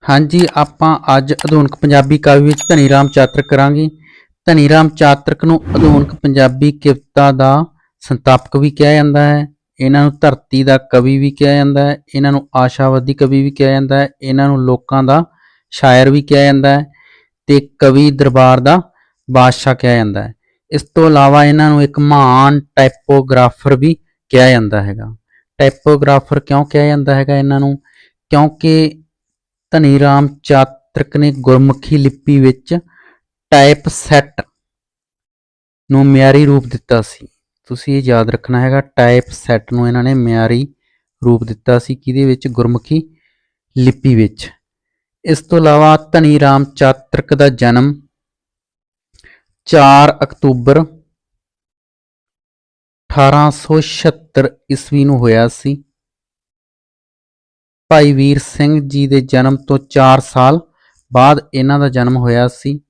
ਹਾਂਜੀ, ਆਪਾਂ ਅੱਜ ਆਧੁਨਿਕ ਪੰਜਾਬੀ ਕਾਵਿ ਵਿੱਚ ਧਨੀ ਰਾਮ ਚਾਤ੍ਰਿਕ ਕਰਾਂਗੇ। ਧਨੀ ਰਾਮ ਚਾਤ੍ਰਿਕ ਨੂੰ ਆਧੁਨਿਕ ਪੰਜਾਬੀ ਕਵਿਤਾ ਦਾ ਸੰਸਥਾਪਕ ਵੀ ਕਿਹਾ ਜਾਂਦਾ ਹੈ। ਇਹਨਾਂ ਨੂੰ ਧਰਤੀ ਦਾ ਕਵੀ ਵੀ ਕਿਹਾ ਜਾਂਦਾ ਹੈ। ਇਹਨਾਂ ਨੂੰ ਆਸ਼ਾਵਾਦੀ ਕਵੀ ਵੀ ਕਿਹਾ ਜਾਂਦਾ ਹੈ। ਇਹਨਾਂ ਨੂੰ ਲੋਕਾਂ ਦਾ ਸ਼ਾਇਰ ਵੀ ਕਿਹਾ ਜਾਂਦਾ ਹੈ ਤੇ ਕਵੀ ਦਰਬਾਰ ਦਾ ਬਾਦਸ਼ਾਹ ਕਿਹਾ ਜਾਂਦਾ ਹੈ। ਇਸ ਤੋਂ ਇਲਾਵਾ ਇਹਨਾਂ ਨੂੰ ਇੱਕ ਮਹਾਨ ਟਾਈਪੋਗ੍ਰਾਫਰ ਵੀ ਕਿਹਾ ਜਾਂਦਾ ਹੈਗਾ। ਟਾਈਪੋਗ੍ਰਾਫਰ ਕਿਉਂ ਕਿਹਾ ਜਾਂਦਾ ਹੈਗਾ ਇਹਨਾਂ ਨੂੰ? ਕਿਉਂਕਿ ਧਨੀ ਰਾਮ ਚਾਤ੍ਰਿਕ ਨੇ ਗੁਰਮੁਖੀ ਲਿਪੀ ਵਿੱਚ ਟਾਈਪ ਸੈੱਟ ਨੂੰ ਮਿਆਰੀ ਰੂਪ ਦਿੱਤਾ ਸੀ। ਤੁਸੀਂ ਇਹ ਯਾਦ ਰੱਖਣਾ ਹੈਗਾ, ਟਾਈਪ ਸੈੱਟ ਨੂੰ ਇਹਨਾਂ ਨੇ ਮਿਆਰੀ ਰੂਪ ਦਿੱਤਾ ਸੀ, ਕਿਹਦੇ ਵਿੱਚ? ਗੁਰਮੁਖੀ ਲਿਪੀ ਵਿੱਚ। ਇਸ ਤੋਂ ਇਲਾਵਾ ਧਨੀ ਰਾਮ ਚਾਤ੍ਰਿਕ ਦਾ ਜਨਮ 4 ਅਕਤੂਬਰ 1876 ਈਸਵੀ ਨੂੰ ਹੋਇਆ ਸੀ। ਭਾਈ ਵੀਰ ਸਿੰਘ ਜੀ ਦੇ ਜਨਮ ਤੋਂ 4 ਸਾਲ ਬਾਅਦ ਇਹਨਾਂ ਦਾ ਜਨਮ ਹੋਇਆ ਸੀ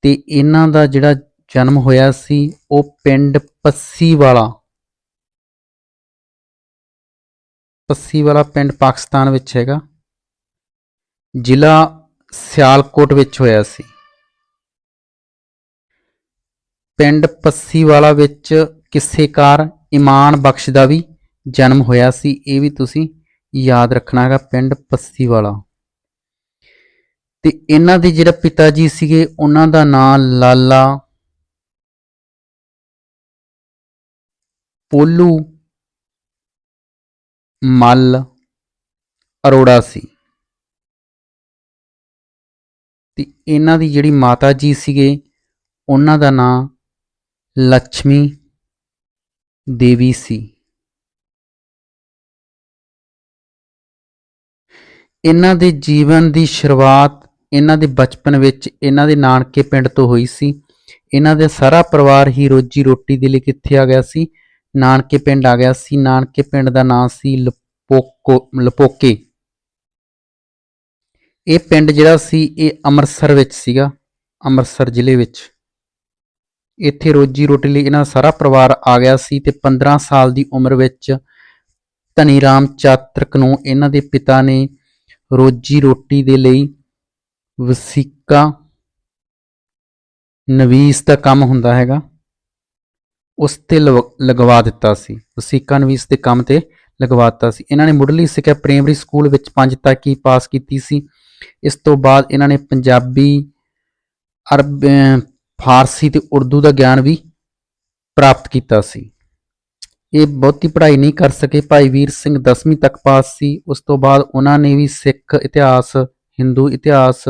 ਤੇ ਇਹਨਾਂ ਦਾ ਜਿਹੜਾ ਜਨਮ ਹੋਇਆ ਸੀ ਉਹ ਪਿੰਡ ਪੱਸੀਵਾਲਾ ਪਿੰਡ ਪਾਕਿਸਤਾਨ ਵਿੱਚ ਹੈਗਾ, ਜ਼ਿਲ੍ਹਾ ਸਿਆਲਕੋਟ ਵਿੱਚ ਹੋਇਆ ਸੀ। ਪਿੰਡ ਪੱਸੀਵਾਲਾ ਵਿੱਚ ਕਿੱਸੇਕਾਰ ਇਮਾਨ ਬਖਸ਼ ਦਾ ਵੀ ਜਨਮ ਹੋਇਆ ਸੀ। ਇਹ ਵੀ ਤੁਸੀਂ ਯਾਦ ਰੱਖਣਾ ਹੈਗਾ, ਪਿੰਡ ਪੱਸੀਵਾਲਾ। ਤੇ ਇਹਨਾਂ ਦੇ ਜਿਹੜਾ ਪਿਤਾ ਜੀ ਸੀਗੇ ਉਹਨਾਂ ਦਾ ਨਾਂ ਲਾਲਾ ਪੋਲੂ ਮੱਲ ਅਰੋੜਾ ਸੀ ਤੇ ਇਹਨਾਂ ਦੀ ਜਿਹੜੀ ਮਾਤਾ ਜੀ ਸੀਗੇ ਉਹਨਾਂ ਦਾ ਨਾਂ ਲక్ష్ਮੀ ਦੇਵੀ ਸੀ। ਇਹਨਾਂ ਦੇ ਜੀਵਨ ਦੀ ਸ਼ੁਰੂਆਤ ਇਹਨਾਂ ਦੇ ਬਚਪਨ ਵਿੱਚ ਇਹਨਾਂ ਦੇ ਨਾਨਕੇ ਪਿੰਡ ਤੋਂ ਹੋਈ ਸੀ। ਇਹਨਾਂ ਦਾ ਸਾਰਾ ਪਰਿਵਾਰ ਹੀ ਰੋਜੀ ਰੋਟੀ ਦੇ ਲਈ ਕਿੱਥੇ ਆ ਗਿਆ ਸੀ? ਨਾਨਕੇ ਪਿੰਡ ਆ ਗਿਆ ਸੀ। ਨਾਨਕੇ ਪਿੰਡ ਦਾ ਨਾਂ ਸੀ ਲਪੋਕੇ। ਇਹ ਪਿੰਡ ਜਿਹੜਾ ਸੀ ਇਹ ਅੰਮ੍ਰਿਤਸਰ ਵਿੱਚ ਸੀਗਾ, ਅੰਮ੍ਰਿਤਸਰ ਜ਼ਿਲ੍ਹੇ ਵਿੱਚ। ਇੱਥੇ ਰੋਜੀ ਰੋਟੀ ਲਈ ਇਹਨਾਂ ਦਾ ਸਾਰਾ ਪਰਿਵਾਰ ਆ ਗਿਆ ਸੀ ਤੇ 15 ਸਾਲ ਦੀ ਉਮਰ ਵਿੱਚ ਧਨੀ ਰਾਮ ਚਾਤ੍ਰਿਕ ਨੂੰ ਇਹਨਾਂ ਦੇ ਪਿਤਾ ਨੇ ਰੋਜੀ ਰੋਟੀ ਦੇ ਲਈ ਵਸੀਕਾ ਨਵੀਸ ਦਾ ਕੰਮ ਹੁੰਦਾ ਹੈਗਾ ਉਸ ਤੇ ਲਗਵਾ ਦਿੱਤਾ ਸੀ। ਵਸੀਕਾ ਨਵੀਸ ਦੇ ਕੰਮ ਤੇ ਲਗਵਾ ਦਿੱਤਾ ਸੀ। ਇਹਨਾਂ ਨੇ ਮੁੱਢਲੀ ਸਿੱਖਿਆ ਪ੍ਰਾਇਮਰੀ ਸਕੂਲ ਵਿੱਚ 5 ਤੱਕ ਹੀ ਪਾਸ ਕੀਤੀ ਸੀ। ਇਸ ਤੋਂ ਬਾਅਦ ਇਹਨਾਂ ਨੇ ਪੰਜਾਬੀ, ਫਾਰਸੀ ਤੇ ਉਰਦੂ ਦਾ ਗਿਆਨ ਵੀ ਪ੍ਰਾਪਤ ਕੀਤਾ ਸੀ। ਇਹ ਬਹੁਤੀ ਪੜ੍ਹਾਈ ਨਹੀਂ ਕਰ ਸਕੇ। ਭਾਈ ਵੀਰ ਸਿੰਘ 10ਵੀਂ ਤੱਕ ਪਾਸ ਸੀ। ਉਸ ਤੋਂ ਬਾਅਦ ਉਹਨਾਂ ਨੇ ਵੀ ਸਿੱਖ ਇਤਿਹਾਸ, ਹਿੰਦੂ ਇਤਿਹਾਸ,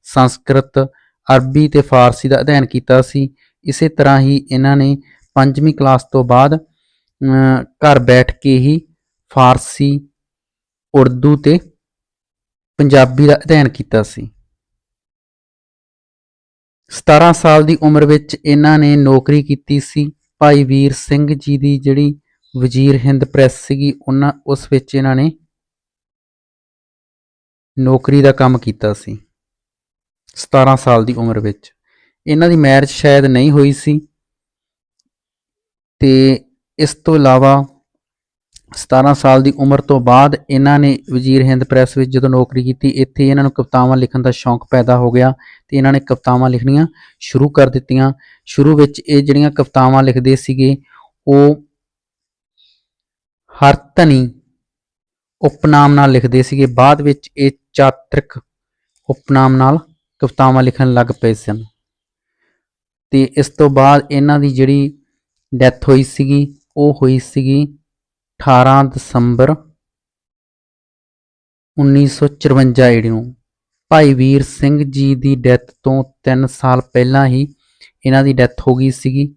ਸੰਸਕ੍ਰਿਤ, ਅਰਬੀ ਤੇ ਫਾਰਸੀ ਦਾ ਅਧਿਐਨ ਕੀਤਾ ਸੀ। ਇਸੇ ਤਰ੍ਹਾਂ ਹੀ ਇਹਨਾਂ ਨੇ 5ਵੀਂ ਕਲਾਸ ਤੋਂ ਬਾਅਦ ਘਰ ਬੈਠ ਕੇ ਹੀ ਫਾਰਸੀ, ਉਰਦੂ ਤੇ ਪੰਜਾਬੀ ਦਾ ਅਧਿਐਨ ਕੀਤਾ ਸੀ। 17 ਸਾਲ ਦੀ ਉਮਰ ਵਿੱਚ ਇਹਨਾਂ ਨੇ ਨੌਕਰੀ ਕੀਤੀ ਸੀ। ਭਾਈ ਵੀਰ ਸਿੰਘ ਜੀ ਦੀ ਜਿਹੜੀ ਵਜ਼ੀਰ ਹਿੰਦ ਪ੍ਰੈਸ ਸੀਗੀ ਉਸ ਵਿੱਚ ਇਹਨਾਂ ਨੇ ਨੌਕਰੀ ਦਾ ਕੰਮ ਕੀਤਾ ਸੀ 17 ਸਾਲ ਦੀ ਉਮਰ ਵਿੱਚ। ਇਹਨਾਂ ਦੀ ਮੈਰਿਜ ਸ਼ਾਇਦ ਨਹੀਂ ਹੋਈ ਸੀ ਤੇ ਇਸ ਤੋਂ ਇਲਾਵਾ 17 ਸਾਲ ਦੀ ਉਮਰ ਤੋਂ ਬਾਅਦ ਇਹਨਾਂ ਨੇ ਵਜ਼ੀਰ ਹਿੰਦ ਪ੍ਰੈਸ ਵਿੱਚ ਜਦੋਂ ਨੌਕਰੀ ਕੀਤੀ, ਇੱਥੇ ਇਹਨਾਂ ਨੂੰ ਕਵਿਤਾਵਾਂ ਲਿਖਣ ਦਾ ਸ਼ੌਂਕ ਪੈਦਾ ਹੋ ਗਿਆ ਤੇ ਇਹਨਾਂ ਨੇ ਕਵਿਤਾਵਾਂ ਲਿਖਣੀਆਂ ਸ਼ੁਰੂ ਕਰ ਦਿੱਤੀਆਂ। ਸ਼ੁਰੂ ਵਿੱਚ ਇਹ ਜਿਹੜੀਆਂ ਕਵਿਤਾਵਾਂ ਲਿਖਦੇ ਸੀਗੇ ਉਹ ਹਰਧਨੀ ਉਪਨਾਮ ਨਾਲ ਲਿਖਦੇ ਸੀਗੇ। ਬਾਅਦ ਵਿੱਚ ਇਹ ਚਾਤ੍ਰਿਕ ਉਪਨਾਮ ਨਾਲ ਕਵਿਤਾਵਾਂ ਲਿਖਣ ਲੱਗ ਪਏ ਸਨ ਤੇ ਇਸ ਤੋਂ ਬਾਅਦ ਇਹਨਾਂ ਦੀ ਜਿਹੜੀ ਡੈਥ ਹੋਈ ਸੀਗੀ ਉਹ ਹੋਈ ਸੀਗੀ 18 ਦਸੰਬਰ 1954 ਈੜੀ ਨੂੰ। ਭਾਈ ਵੀਰ ਸਿੰਘ ਜੀ ਦੀ ਡੈਥ ਤੋਂ 3 ਸਾਲ ਪਹਿਲਾਂ ਹੀ ਇਹਨਾਂ ਦੀ ਡੈਥ ਹੋ ਗਈ ਸੀਗੀ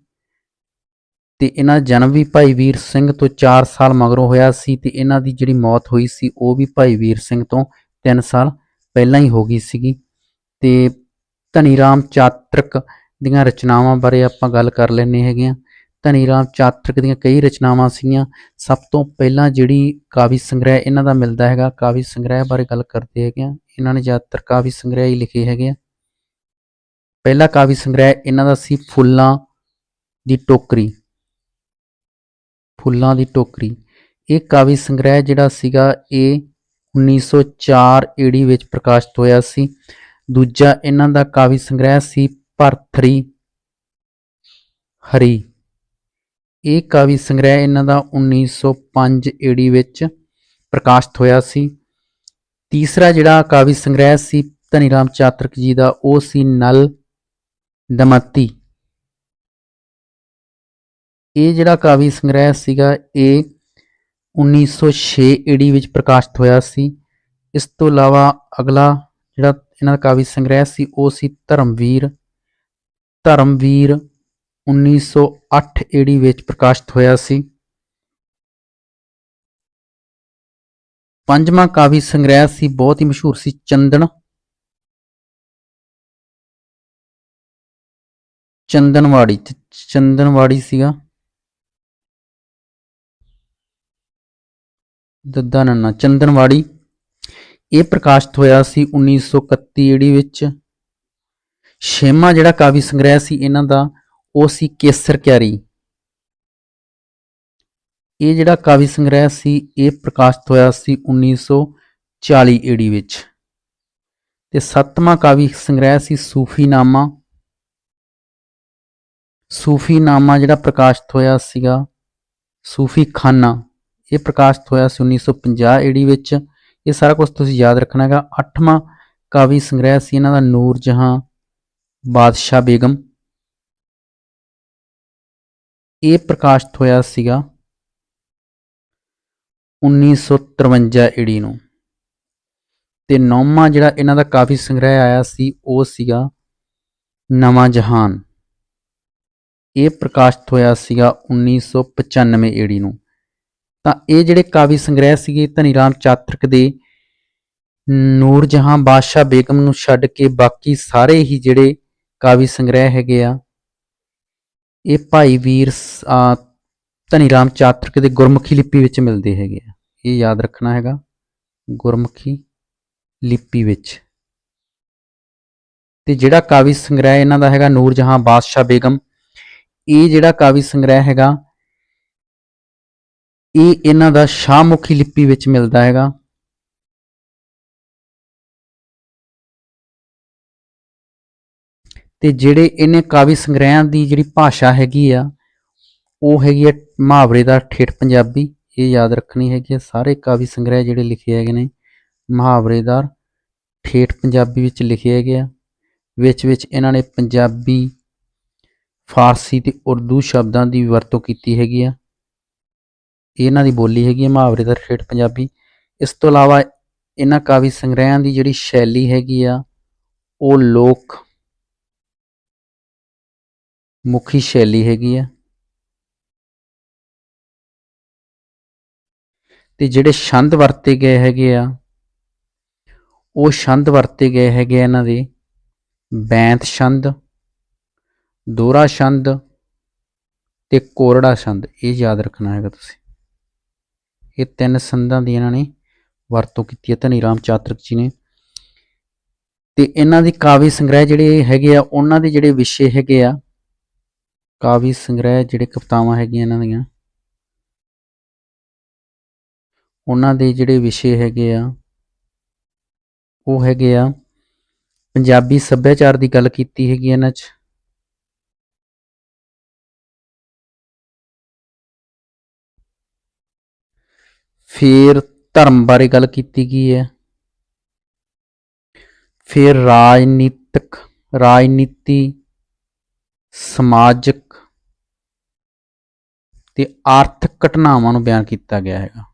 ਤੇ ਇਹਨਾਂ ਦਾ ਜਨਮ ਵੀ ਭਾਈ ਵੀਰ ਸਿੰਘ ਤੋਂ 4 ਸਾਲ ਮਗਰੋਂ ਹੋਇਆ ਸੀ ਤੇ ਇਹਨਾਂ ਦੀ ਜਿਹੜੀ ਮੌਤ ਹੋਈ ਸੀ ਉਹ ਵੀ ਭਾਈ ਵੀਰ ਸਿੰਘ ਤੋਂ 3 ਸਾਲ ਪਹਿਲਾਂ ਹੀ ਹੋ ਗਈ ਸੀਗੀ। ਤੇ ਧਨੀ ਰਾਮ ਚਾਤ੍ਰਿਕ ਦੀਆਂ ਰਚਨਾਵਾਂ ਬਾਰੇ ਆਪਾਂ ਗੱਲ ਕਰ ਲੈਂਦੇ ਹੈਗੇ ਹਾਂ। ਧਨੀ ਰਾਮ ਚਾਤ੍ਰਿਕ ਦੀਆਂ ਕਈ ਰਚਨਾਵਾਂ ਸੀਗੀਆਂ। ਸਭ ਤੋਂ ਪਹਿਲਾਂ ਜਿਹੜੀ ਕਾਵਿ ਸੰਗ੍ਰਹਿ ਇਹਨਾਂ ਦਾ ਮਿਲਦਾ ਹੈਗਾ, ਕਾਵਿ ਸੰਗ੍ਰਹਿ ਬਾਰੇ ਗੱਲ ਕਰਦੇ ਹੈਗੇ ਹਾਂ। ਇਹਨਾਂ ਨੇ ਜ਼ਿਆਦਾਤਰ ਕਾਵਿ ਸੰਗ੍ਰਹਿ ਹੀ ਲਿਖੇ ਹੈਗੇ ਆ। ਪਹਿਲਾ ਕਾਵਿ ਸੰਗ੍ਰਹਿ ਇਹਨਾਂ ਦਾ ਸੀ ਫੁੱਲਾਂ ਦੀ ਟੋਕਰੀ। ਫੁੱਲਾਂ ਦੀ ਟੋਕਰੀ ਇਹ ਕਾਵਿ ਸੰਗ੍ਰਹਿ ਜਿਹੜਾ ਸੀਗਾ ਇਹ 1904 ਈੜੀ ਵਿੱਚ ਪ੍ਰਕਾਸ਼ਿਤ ਹੋਇਆ ਸੀ। ਦੂਜਾ ਇਹਨਾਂ ਦਾ ਕਾਵਿ ਸੰਗ੍ਰਹਿ ਸੀ ਭਰਥਰੀ ਹਰੀ। ਇਹ ਕਾਵਿ ਸੰਗ੍ਰਹਿ ਇਹਨਾਂ ਦਾ 1905 ਈੜੀ ਵਿੱਚ ਪ੍ਰਕਾਸ਼ਿਤ ਹੋਇਆ ਸੀ। ਤੀਸਰਾ ਜਿਹੜਾ ਕਾਵਿ ਸੰਗ੍ਰਹਿ ਸੀ ਧਨੀ ਰਾਮ ਚਾਤਰਕ ਜੀ ਦਾ, ਉਹ ਸੀ ਨਲ ਦਮਤੀ। ਇਹ ਜਿਹੜਾ ਕਾਵਿ ਸੰਗ੍ਰਹਿ ਸੀਗਾ ਇਹ 1906 ਈੜੀ ਵਿੱਚ ਪ੍ਰਕਾਸ਼ਿਤ ਹੋਇਆ ਸੀ। ਇਸ ਤੋਂ ਇਲਾਵਾ ਅਗਲਾ ਜਿਹੜਾ ਇਹਨਾਂ ਦਾ ਕਾਵਿ ਸੰਗ੍ਰਹਿ ਸੀ ਉਹ ਸੀ ਧਰਮਵੀਰ। ਧਰਮਵੀਰ 1908 ਈੜੀ ਵਿੱਚ ਪ੍ਰਕਾਸ਼ਿਤ ਹੋਇਆ ਸੀ। ਪੰਜਵਾਂ ਕਾਵਿ ਸੰਗ੍ਰਹਿ ਸੀ, ਬਹੁਤ ਹੀ ਮਸ਼ਹੂਰ ਸੀ, ਚੰਦਨਵਾੜੀ ਸੀਗਾ। ਦੱਦਾ ਨੰਨਾ ਚੰਦਨਵਾੜੀ। ਇਹ ਪ੍ਰਕਾਸ਼ਿਤ ਹੋਇਆ ਸੀ 1931 ਈੜੀ ਵਿੱਚ। ਛੇਵਾਂ ਜਿਹੜਾ ਕਾਵਿ ਸੰਗ੍ਰਹਿ ਸੀ ਇਹਨਾਂ ਦਾ ਉਹ ਸੀ ਕੇਸਰ ਕਿਆਰੀ। ਇਹ ਜਿਹੜਾ ਕਾਵਿ ਸੰਗ੍ਰਹਿ ਸੀ ਇਹ ਪ੍ਰਕਾਸ਼ਿਤ ਹੋਇਆ ਸੀ 1940 ਈੜੀ ਵਿੱਚ। ਤੇ ਸੱਤਵਾਂ ਕਾਵਿ ਸੰਗ੍ਰਹਿ ਸੀ ਸੂਫੀਨਾਮਾ। ਸੂਫੀਨਾਮਾ ਜਿਹੜਾ ਪ੍ਰਕਾਸ਼ਿਤ ਹੋਇਆ ਸੀਗਾ ਸੂਫੀਖਾਨਾ, ਇਹ ਪ੍ਰਕਾਸ਼ਿਤ ਹੋਇਆ ਸੀ 1950 ਈੜੀ ਵਿੱਚ। ਇਹ ਸਾਰਾ ਕੁਝ ਤੁਸੀਂ ਯਾਦ ਰੱਖਣਾ ਹੈਗਾ। ਅੱਠਵਾਂ ਕਾਵਿ ਸੰਗ੍ਰਹਿ ਸੀ ਇਹਨਾਂ ਦਾ ਨੂਰ ਜਹਾਂ ਬਾਦਸ਼ਾਹ ਬੇਗਮ। ਇਹ ਪ੍ਰਕਾਸ਼ਿਤ ਹੋਇਆ ਸੀਗਾ 1953 ਈੜੀ ਨੂੰ। ਤੇ ਨੌਵਾਂ ਜਿਹੜਾ ਇਹਨਾਂ ਦਾ ਕਾਵਿ ਸੰਗ੍ਰਹਿ ਆਇਆ ਸੀ ਉਹ ਸੀਗਾ ਨਵਾਂ ਜਹਾਨ। ਇਹ ਪ੍ਰਕਾਸ਼ਿਤ ਹੋਇਆ ਸੀਗਾ 1995 ਈੜੀ ਨੂੰ। ਤਾਂ ਇਹ ਜਿਹੜੇ ਕਾਵਿ ਸੰਗ੍ਰਹਿ ਸੀਗੇ ਧਨੀ ਰਾਮ ਚਾਤਰਕ ਦੇ, ਨੂਰ ਜਹਾਂ ਬਾਦਸ਼ਾਹ ਬੇਗਮ ਨੂੰ ਛੱਡ ਕੇ ਬਾਕੀ ਸਾਰੇ ਹੀ ਜਿਹੜੇ ਕਾਵਿ ਸੰਗ੍ਰਹਿ ਹੈਗੇ ਆ ਇਹ ਭਾਈ ਵੀਰ ਧਨੀ ਰਾਮ ਚਾਤਰਕ ਦੇ ਗੁਰਮੁਖੀ ਲਿਪੀ ਵਿੱਚ ਮਿਲਦੇ ਹੈਗੇ ਆ। ਇਹ ਯਾਦ ਰੱਖਣਾ ਹੈਗਾ, ਗੁਰਮੁਖੀ ਲਿਪੀ ਵਿੱਚ। ਤੇ ਜਿਹੜਾ ਕਾਵਿ ਸੰਗ੍ਰਹਿ ਇਹਨਾਂ ਦਾ ਹੈਗਾ ਨੂਰ ਜਹਾਂ ਬਾਦਸ਼ਾਹ ਬੇਗਮ, ਇਹ ਜਿਹੜਾ ਕਾਵਿ ਸੰਗ੍ਰਹਿ ਹੈਗਾ ਇਹ ਇਹਨਾਂ ਦਾ ਸ਼ਾਹਮੁਖੀ ਲਿਪੀ ਵਿੱਚ ਮਿਲਦਾ ਹੈਗਾ। ਤੇ ਜਿਹੜੇ ਇਹਨੇ ਕਾਵਿ ਸੰਗ੍ਰਹਿਆਂ ਦੀ ਜਿਹੜੀ ਭਾਸ਼ਾ ਹੈਗੀ ਆ ਉਹ ਹੈਗੀ ਆ ਮੁਹਾਵਰੇਦਾਰ ਠੇਠ ਪੰਜਾਬੀ। ਇਹ ਯਾਦ ਰੱਖਣੀ ਹੈਗੀ ਆ। ਸਾਰੇ ਕਾਵਿ ਸੰਗ੍ਰਹਿ ਜਿਹੜੇ ਲਿਖੇ ਹੈਗੇ ਨੇ ਮੁਹਾਵਰੇਦਾਰ ਠੇਠ ਪੰਜਾਬੀ ਵਿੱਚ ਲਿਖੇ ਹੈਗੇ ਆ। ਵਿੱਚ ਇਹਨਾਂ ਨੇ ਪੰਜਾਬੀ, ਫਾਰਸੀ ਤੇ ਉਰਦੂ ਸ਼ਬਦਾਂ ਦੀ ਵਰਤੋਂ ਕੀਤੀ ਹੈਗੀ ਆ। ਇਹਨਾਂ ਦੀ ਬੋਲੀ ਹੈਗੀ ਆ ਮੁਹਾਵਰੇਦਾਰ ਠੇਠ ਪੰਜਾਬੀ। ਇਸ ਤੋਂ ਇਲਾਵਾ ਇਹਨਾਂ ਕਾਵਿ ਸੰਗ੍ਰਹਿਆਂ ਦੀ ਜਿਹੜੀ ਸ਼ੈਲੀ ਹੈਗੀ ਆ ਉਹ ਲੋਕ ਮੁਖੀ ਸ਼ੈਲੀ ਹੈਗੀ ਆ। ਤੇ ਜਿਹੜੇ ਛੰਦ ਵਰਤੇ ਗਏ ਹੈਗੇ ਆ ਉਹ ਛੰਦ ਵਰਤੇ ਗਏ ਹੈਗੇ ਆ ਇਹਨਾਂ ਦੇ ਬੈਂਤ ਛੰਦ, ਦੋਹਰਾ ਛੰਦ ਤੇ ਕੋਰੜਾ ਛੰਦ। ਇਹ ਯਾਦ ਰੱਖਣਾ ਹੈਗਾ ਤੁਸੀਂ। ਇਹ ਤਿੰਨ ਸੰਦਾਂ ਦੀ ਇਹਨਾਂ ਨੇ ਵਰਤੋਂ ਕੀਤੀ ਹੈ ਧਨੀ ਰਾਮ ਚਾਤਰਕ ਜੀ ਨੇ। ਤੇ ਇਹਨਾਂ ਦੀ ਕਾਵਿ ਸੰਗ੍ਰਹਿ ਜਿਹੜੇ ਹੈਗੇ ਆ ਉਹਨਾਂ ਦੇ ਜਿਹੜੇ ਵਿਸ਼ੇ ਹੈਗੇ ਆ, ਕਾਵਿ ਸੰਗ੍ਰਹਿ ਜਿਹੜੇ ਕਵਿਤਾਵਾਂ ਹੈਗੀਆਂ ਇਹਨਾਂ ਦੀਆਂ, ਉਹਨਾਂ ਦੇ ਜਿਹੜੇ ਵਿਸ਼ੇ ਹੈਗੇ ਆ ਉਹ ਹੈਗੇ ਆ ਪੰਜਾਬੀ ਸੱਭਿਆਚਾਰ ਦੀ ਗੱਲ ਕੀਤੀ ਹੈਗੀ ਇਹਨਾਂ 'ਚ, ਫਿਰ ਧਰਮ ਬਾਰੇ ਗੱਲ ਕੀਤੀ ਗਈ ਹੈ, ਫਿਰ ਰਾਜਨੀਤੀ, ਸਮਾਜਿਕ ਤੇ ਆਰਥਿਕ ਘਟਨਾਵਾਂ ਨੂੰ ਬਿਆਨ ਕੀਤਾ ਗਿਆ ਹੈਗਾ।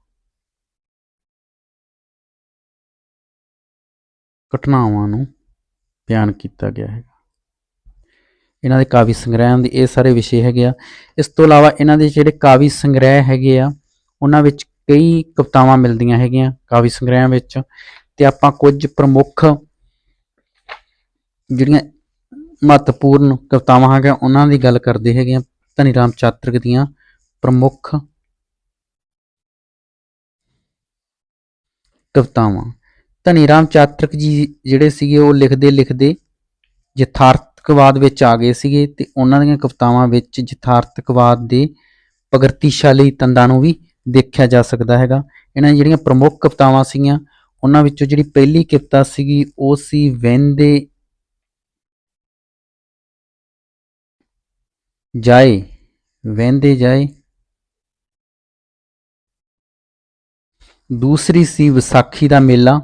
ਘਟਨਾਵਾਂ ਨੂੰ ਬਿਆਨ ਕੀਤਾ ਗਿਆ ਹੈਗਾ। ਇਹਨਾਂ ਦੇ ਕਾਵਿ ਸੰਗ੍ਰਹਿਆਂ ਦੇ ਇਹ ਸਾਰੇ ਵਿਸ਼ੇ ਹੈਗੇ ਆ। ਇਸ ਤੋਂ ਇਲਾਵਾ ਇਹਨਾਂ ਦੇ ਜਿਹੜੇ ਕਾਵਿ ਸੰਗ੍ਰਹਿ ਹੈਗੇ ਆ ਉਹਨਾਂ ਵਿੱਚ ਕਈ ਕਵਿਤਾਵਾਂ ਮਿਲਦੀਆਂ ਹੈਗੀਆਂ ਕਾਵਿ ਸੰਗ੍ਰਹਿਆਂ ਵਿੱਚ। ਤੇ ਆਪਾਂ ਕੁਝ ਪ੍ਰਮੁੱਖ ਜਿਹੜੀਆਂ ਮਹੱਤਵਪੂਰਨ ਕਵਿਤਾਵਾਂ ਹੈਗੀਆਂ ਉਹਨਾਂ ਦੀ ਗੱਲ ਕਰਦੇ ਹੈਗੇ ਆ। ਧਨੀ ਰਾਮ ਚਾਤਰਕ ਦੀਆਂ ਪ੍ਰਮੁੱਖ ਕਵਿਤਾਵਾਂ। ਧਨੀ ਰਾਮ ਚਾਤਰਕ ਜੀ ਜਿਹੜੇ ਸੀਗੇ ਉਹ ਲਿਖਦੇ ਯਥਾਰਥਕਵਾਦ ਵਿੱਚ ਆ ਗਏ ਸੀਗੇ ਤੇ ਉਹਨਾਂ ਦੀਆਂ ਕਵਿਤਾਵਾਂ ਵਿੱਚ ਯਥਾਰਥਕਵਾਦ ਦੇ ਪ੍ਰਗਤੀਸ਼ਾਲੀ ਤੰਦਾਂ ਨੂੰ ਵੀ ਦੇਖਿਆ ਜਾ ਸਕਦਾ ਹੈਗਾ। ਇਹਨਾਂ ਦੀਆਂ ਜਿਹੜੀਆਂ ਪ੍ਰਮੁੱਖ ਕਵਿਤਾਵਾਂ ਸੀਗੀਆਂ ਉਹਨਾਂ ਵਿੱਚੋਂ ਜਿਹੜੀ ਪਹਿਲੀ ਕਿੱਤਾ ਸੀਗੀ ਉਹ ਸੀ ਵਹਿੰਦੇ ਜਾਏ, ਵਹਿੰਦੇ ਜਾਏ। ਦੂਸਰੀ ਸੀ ਵਿਸਾਖੀ ਦਾ ਮੇਲਾ।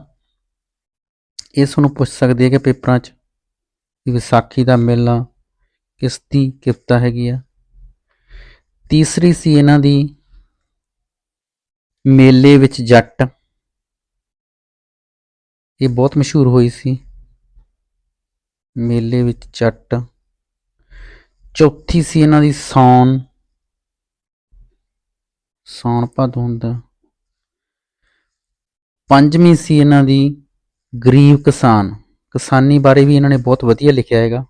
ਇਸ ਨੂੰ ਪੁੱਛ ਸਕਦੇ ਹੈ ਕਿ ਪੇਪਰਾਂ 'ਚ ਵਿਸਾਖੀ ਦਾ ਮੇਲਾ ਕਿਸ ਦੀ ਕਿੱਤਾ ਹੈਗੀ ਆ। ਤੀਸਰੀ ਸੀ ਇਹਨਾਂ ਦੀ ਮੇਲੇ ਵਿੱਚ ਜੱਟ, ਇਹ ਬਹੁਤ ਮਸ਼ਹੂਰ ਹੋਈ ਸੀ, ਮੇਲੇ ਵਿੱਚ ਜੱਟ। ਚੌਥੀ ਸੀ ਇਹਨਾਂ ਦੀ ਸਾਉਣ, ਸਾਉਣ ਭਾਦੋਂ ਹੁੰਦਾ। ਪੰਜਵੀਂ ਸੀ ਇਹਨਾਂ ਦੀ ਗਰੀਬ ਕਿਸਾਨ, ਕਿਸਾਨੀ ਬਾਰੇ ਵੀ ਇਹਨਾਂ ਨੇ ਬਹੁਤ ਵਧੀਆ ਲਿਖਿਆ ਹੈਗਾ।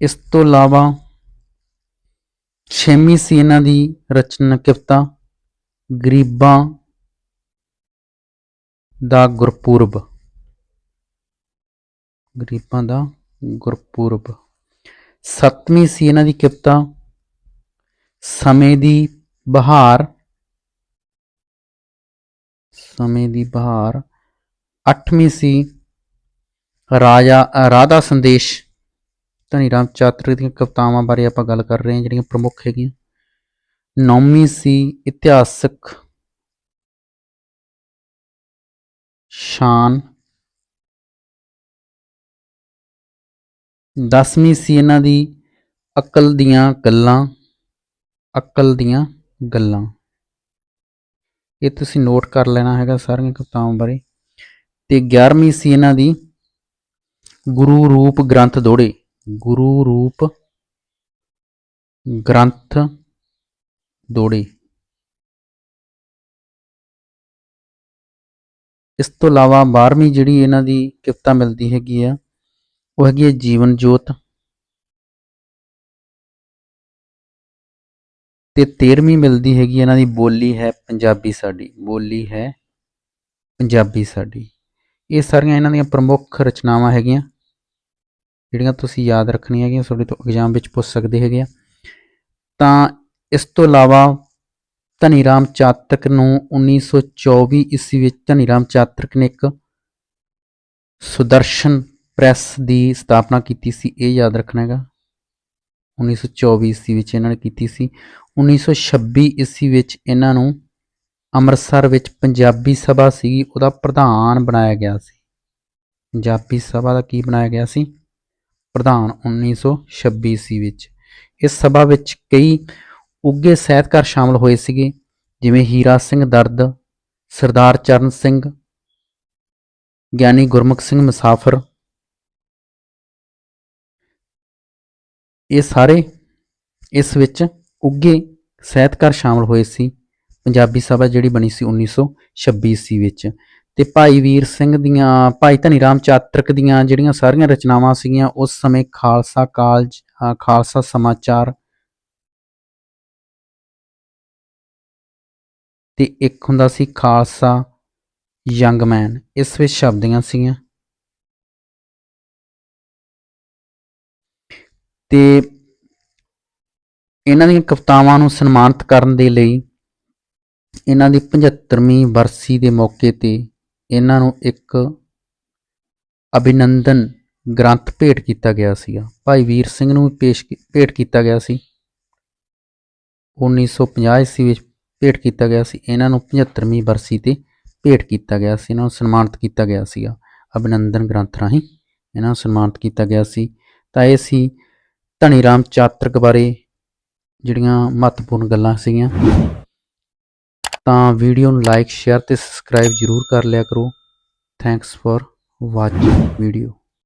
ਇਸ ਤੋਂ ਇਲਾਵਾ ਛੇਵੀਂ ਸੀ ਇਹਨਾਂ ਦੀ ਰਚਨਾ ਕਿੱਤਾ ਗਰੀਬਾਂ ਦਾ ਗੁਰਪੁਰਬ, ਗਰੀਬਾਂ ਦਾ ਗੁਰਪੁਰਬ। ਸੱਤਵੀਂ ਸੀ ਇਹਨਾਂ ਦੀ ਕਿੱਤਾ ਸਮੇਂ ਦੀ ਬਹਾਰ, ਸਮੇਂ ਦੀ ਬਹਾਰ। ਅੱਠਵੀਂ ਸੀ ਰਾਧਾ ਸੰਦੇਸ਼। ਧਨੀ ਰਾਮ ਚਾਤਰਿਕ ਦੀਆਂ ਕਵਿਤਾਵਾਂ ਬਾਰੇ ਆਪਾਂ ਗੱਲ ਕਰ ਰਹੇ ਹਾਂ ਜਿਹੜੀਆਂ ਪ੍ਰਮੁੱਖ ਹੈਗੀਆਂ। ਨੌਵੀਂ ਸੀ ਇਤਿਹਾਸਕ ਸ਼ਾਨ। 10ਵੀਂ ਸੀ ਇਹਨਾਂ ਦੀ ਅਕਲ ਦੀਆਂ ਗੱਲਾਂ, ਅਕਲ ਦੀਆਂ ਗੱਲਾਂ। ਇਹ ਤੁਸੀਂ ਨੋਟ ਕਰ ਲੈਣਾ ਹੈਗਾ ਸਾਰੀਆਂ ਕਵਿਤਾਵਾਂ ਬਾਰੇ। ਤੇ 11ਵੀਂ ਸੀ ਇਹਨਾਂ ਦੀ ਗੁਰੂ ਰੂਪ ਗ੍ਰੰਥ ਦੋਹੜੇ, ਗੁਰੂ ਰੂਪ ਗ੍ਰੰਥ ਦੋਹੜੇ। ਇਸ ਤੋਂ ਇਲਾਵਾ 12ਵੀਂ ਜਿਹੜੀ ਇਹਨਾਂ ਦੀ ਕਿੱਤਾ ਮਿਲਦੀ ਹੈਗੀ ਆ ਉਹ ਹੈਗੀ ਹੈ ਜੀਵਨ ਜੋਤ। ਤੇ 13ਵੀਂ ਮਿਲਦੀ ਹੈਗੀ ਇਹਨਾਂ ਦੀ ਬੋਲੀ ਹੈ ਪੰਜਾਬੀ ਸਾਡੀ, ਬੋਲੀ ਹੈ ਪੰਜਾਬੀ ਸਾਡੀ। ਇਹ ਸਾਰੀਆਂ ਇਹਨਾਂ ਦੀਆਂ ਪ੍ਰਮੁੱਖ ਰਚਨਾਵਾਂ ਹੈਗੀਆਂ ਜਿਹੜੀਆਂ ਤੁਸੀਂ ਯਾਦ ਰੱਖਣੀਆਂ ਹੈਗੀਆਂ, ਤੁਹਾਡੇ ਤੋਂ ਐਗਜ਼ਾਮ ਵਿੱਚ ਪੁੱਛ ਸਕਦੇ ਹੈਗੇ ਆ। ਤਾਂ ਇਸ ਤੋਂ ਇਲਾਵਾ ਧਨੀ ਰਾਮ ਚਾਤਕ ਨੂੰ 1924 ਈਸਵੀ ਵਿੱਚ ਧਨੀ ਰਾਮ ਚਾਤਕ ਨੇ ਇੱਕ ਸੁਦਰਸ਼ਨ ਪ੍ਰੈਸ ਦੀ ਸਥਾਪਨਾ ਕੀਤੀ ਸੀ, ਇਹ ਯਾਦ ਰੱਖਣਾ ਹੈਗਾ। 1924 ਈਸਵੀ ਵਿੱਚ ਇਹਨਾਂ ਨੇ ਕੀਤੀ ਸੀ। 1926 ਈਸਵੀ ਵਿੱਚ ਇਹਨਾਂ ਨੂੰ ਅੰਮ੍ਰਿਤਸਰ ਵਿੱਚ ਪੰਜਾਬੀ ਸਭਾ ਸੀਗੀ ਉਹਦਾ ਪ੍ਰਧਾਨ ਬਣਾਇਆ ਗਿਆ ਸੀ। ਪੰਜਾਬੀ ਸਭਾ ਦਾ ਕੀ ਬਣਾਇਆ ਗਿਆ ਸੀ? ਪ੍ਰਧਾਨ 1926 ਈਸਵੀ ਵਿੱਚ। ਇਸ ਸਭਾ ਵਿੱਚ ਕਈ ਉੱਘੇ ਸਾਹਿਤਕਾਰ ਸ਼ਾਮਲ ਹੋਏ ਸੀਗੇ ਜਿਵੇਂ ਹੀਰਾ ਸਿੰਘ ਦਰਦ, ਸਰਦਾਰ ਚਰਨ ਸਿੰਘ, ਗਿਆਨੀ ਗੁਰਮੁਖ ਸਿੰਘ ਮੁਸਾਫਰ। ਇਹ ਸਾਰੇ ਇਸ ਵਿੱਚ ਉੱਘੇ ਸਾਹਿਤਕਾਰ ਸ਼ਾਮਲ ਹੋਏ ਸੀ। ਪੰਜਾਬੀ ਸਭਾ ਜਿਹੜੀ ਬਣੀ ਸੀ 1926 ਈਸਵੀ ਵਿੱਚ। ਤੇ ਭਾਈ ਵੀਰ ਸਿੰਘ ਦੀਆਂ, ਭਾਈ ਧਨੀ ਰਾਮ ਚਾਤ੍ਰਿਕ ਦੀਆਂ ਜਿਹੜੀਆਂ ਸਾਰੀਆਂ ਰਚਨਾਵਾਂ ਸੀਗੀਆਂ ਉਸ ਸਮੇਂ ਖਾਲਸਾ ਕਾਲਜ, ਖਾਲਸਾ ਸਮਾਚਾਰ ਤੇ ਇੱਕ ਹੁੰਦਾ ਸੀ ਖਾਲਸਾ ਯੰਗਮੈਨ, ਇਸ ਵਿੱਚ ਛਪਦੀਆਂ ਸੀਗੀਆਂ। ਤੇ ਇਹਨਾਂ ਦੀਆਂ ਕਵਿਤਾਵਾਂ ਨੂੰ ਸਨਮਾਨਿਤ ਕਰਨ ਦੇ ਲਈ ਇਹਨਾਂ ਦੀ 75ਵੀਂ ਬਰਸੀ ਦੇ ਮੌਕੇ ਤੇ ਇਹਨਾਂ ਨੂੰ ਇੱਕ ਅਭਿਨੰਦਨ ਗ੍ਰੰਥ ਭੇਟ ਕੀਤਾ ਗਿਆ ਸੀਗਾ। ਭਾਈ ਵੀਰ ਸਿੰਘ ਨੂੰ ਭੇਟ ਕੀਤਾ ਗਿਆ ਸੀ 1950 ਈਸਵੀ ਵਿੱਚ ਭੇਟ ਕੀਤਾ ਗਿਆ ਸੀ। ਇਹਨਾਂ ਨੂੰ 75ਵੀਂ ਬਰਸੀ ਤੇ ਭੇਟ ਕੀਤਾ ਗਿਆ ਸੀ, ਇਹਨਾਂ ਨੂੰ ਸਨਮਾਨਿਤ ਕੀਤਾ ਗਿਆ ਸੀਗਾ ਅਭਿਨੰਦਨ ਗ੍ਰੰਥ ਰਾਹੀਂ ਇਹਨਾਂ ਨੂੰ ਸਨਮਾਨਿਤ ਕੀਤਾ ਗਿਆ ਸੀ। ਤਾਂ ਇਹ ਸੀ ਧਨੀ ਰਾਮ ਚਾਤ੍ਰਿਕ ਬਾਰੇ ਜਿਹੜੀਆਂ ਮਹੱਤਵਪੂਰਨ ਗੱਲਾਂ ਸੀਗੀਆਂ। ਤਾਂ ਵੀਡੀਓ ਨੂੰ ਲਾਈਕ, ਸ਼ੇਅਰ ਤੇ ਸਬਸਕ੍ਰਾਈਬ ਜ਼ਰੂਰ ਕਰ ਲਿਆ ਕਰੋ। Thanks for watching video.